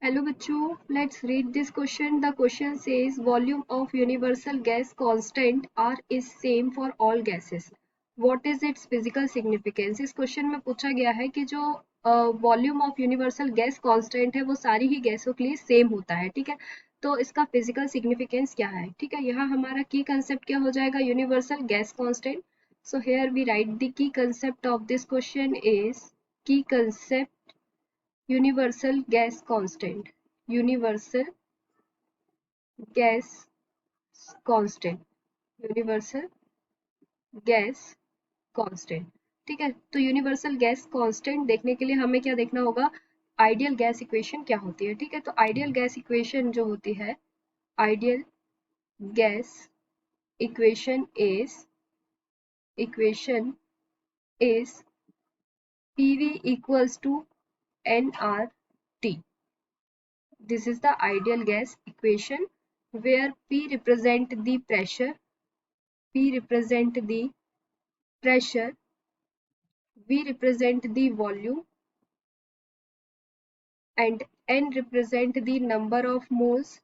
Hello बच्चों, let's read this question. The question says volume of universal gas constant R is same for all gases. What is its physical significance? इस question में पूछा गया है कि जो volume of universal gas constant है वो सारी ही गैसों के लिए सेम होता है, ठीक है। तो इसका फिजिकल सिग्निफिकेंस क्या है, ठीक है। यहाँ हमारा की कंसेप्ट क्या हो जाएगा, universal gas constant. So here we write the key concept of this question is key concept universal gas constant, universal gas constant, universal gas constant. ठीक है, तो यूनिवर्सल गैस कांस्टेंट देखने के लिए हमें क्या देखना होगा, आइडियल गैस इक्वेशन क्या होती है, ठीक है। तो आइडियल गैस इक्वेशन जो होती है, ideal gas equation is PV equals to nRT. This is the ideal gas equation where P represent the pressure, V represent the volume, and N represent the number of moles,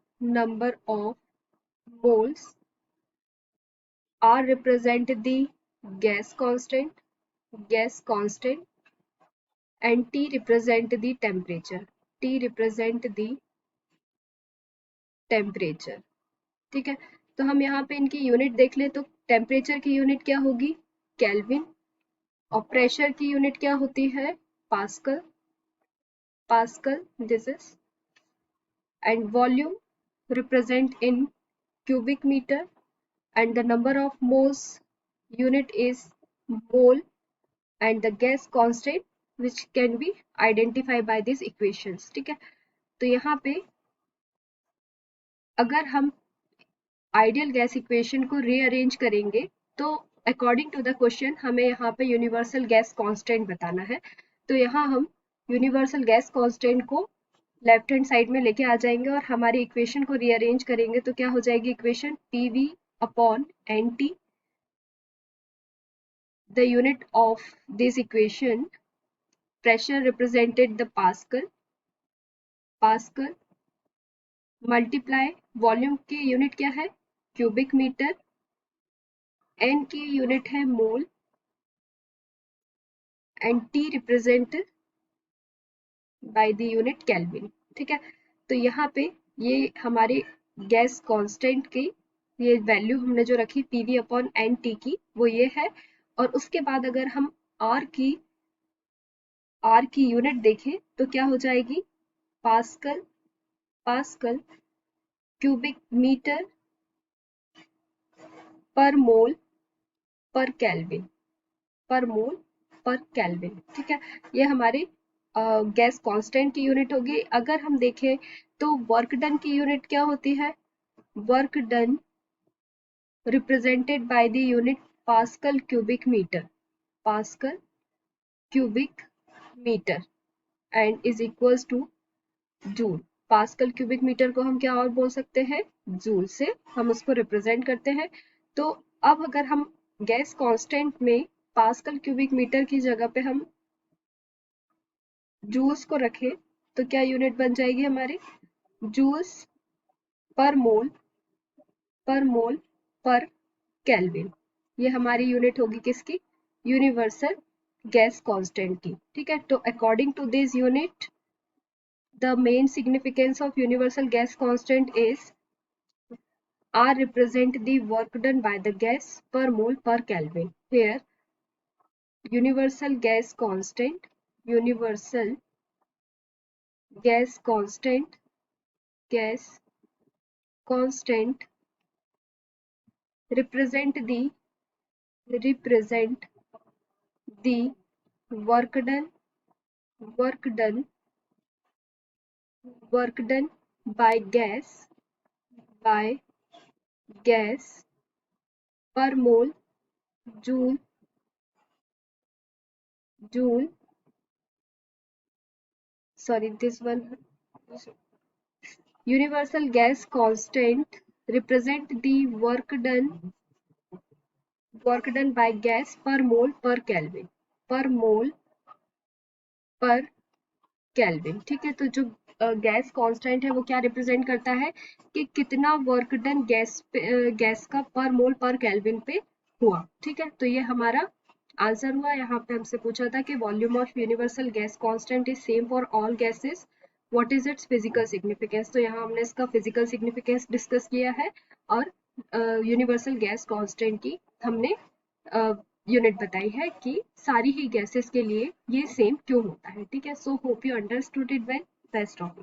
R represent the gas constant, and T represent the temperature, ठीक है। तो हम यहाँ पे इनकी unit देख लें तो टेम्परेचर की यूनिट क्या होगी, केल्विन, और प्रेशर की यूनिट क्या होती है, pascal, this is, and volume represent in cubic meter, and the number of moles unit is mole, and the gas constant which can be identified by these equations, ठीक है। तो यहाँ पे अगर हम आइडियल गैस इक्वेशन को rearrange करेंगे तो अकॉर्डिंग टू द क्वेश्चन हमें यहाँ पे यूनिवर्सल गैस कांस्टेंट बताना है। तो यहाँ हम यूनिवर्सल गैस कांस्टेंट को लेफ्ट हैंड साइड में लेके आ जाएंगे और हमारी इक्वेशन को रीअरेंज करेंगे तो क्या हो जाएगी equation, PV upon NT. The unit of this equation, pressure represented the Pascal, multiply volume की यूनिट क्या है, क्यूबिक मीटर, N की यूनिट है mole, and T represent by the unit kelvin, ठीक है। तो यहाँ पे ये हमारे गैस कांस्टेंट की ये वैल्यू हमने जो रखी PV अपॉन NT की वो ये है, और उसके बाद अगर हम R की यूनिट देखें तो क्या हो जाएगी, पास्कल क्यूबिक मीटर पर मोल पर केल्विन, ठीक है। ये हमारे गैस कांस्टेंट की यूनिट होगी। अगर हम देखें तो वर्क डन की यूनिट क्या होती है, work done represented by the unit pascal cubic metre and is equals to joule. Pascal cubic metre को हम क्या और बोल सकते हैं, जूल से हम उसको रिप्रेजेंट करते हैं। तो अब अगर हम गैस कांस्टेंट में पास्कल क्यूबिक मीटर की जगह पे हम जूल्स को रखें तो क्या यूनिट बन जाएगी हमारी, जूल्स पर मोल पर केल्विन। ये हमारी यूनिट होगी किसकी, यूनिवर्सल गैस कांस्टेंट की, ठीक है। तो according to this unit the main significance of universal gas constant is R represent the work done by the gas per mole per Kelvin. Here universal gas constant represent the work done by gas per mole joule, sorry this one, universal gas constant represent the work done by gas per mole per Kelvin, ठीक है। तो जो gas constant है वो क्या represent करता है कि कितना वर्क डन गैस का पर मोल पर केल्विन पे हुआ। ठीक है, तो ये हमारा आंसर हुआ। यहाँ पे हमसे पूछा था कि volume of universal gas constant is same for all gases, what is it's physical significance. तो यहाँ हमने इसका फिजिकल सिग्निफिकेंस डिस्कस किया है और यूनिवर्सल गैस कांस्टेंट की हमने यूनिट बताई है कि सारी ही गैसेस के लिए ये सेम क्यों होता है। ठीक है, so hope you understood it well. Best of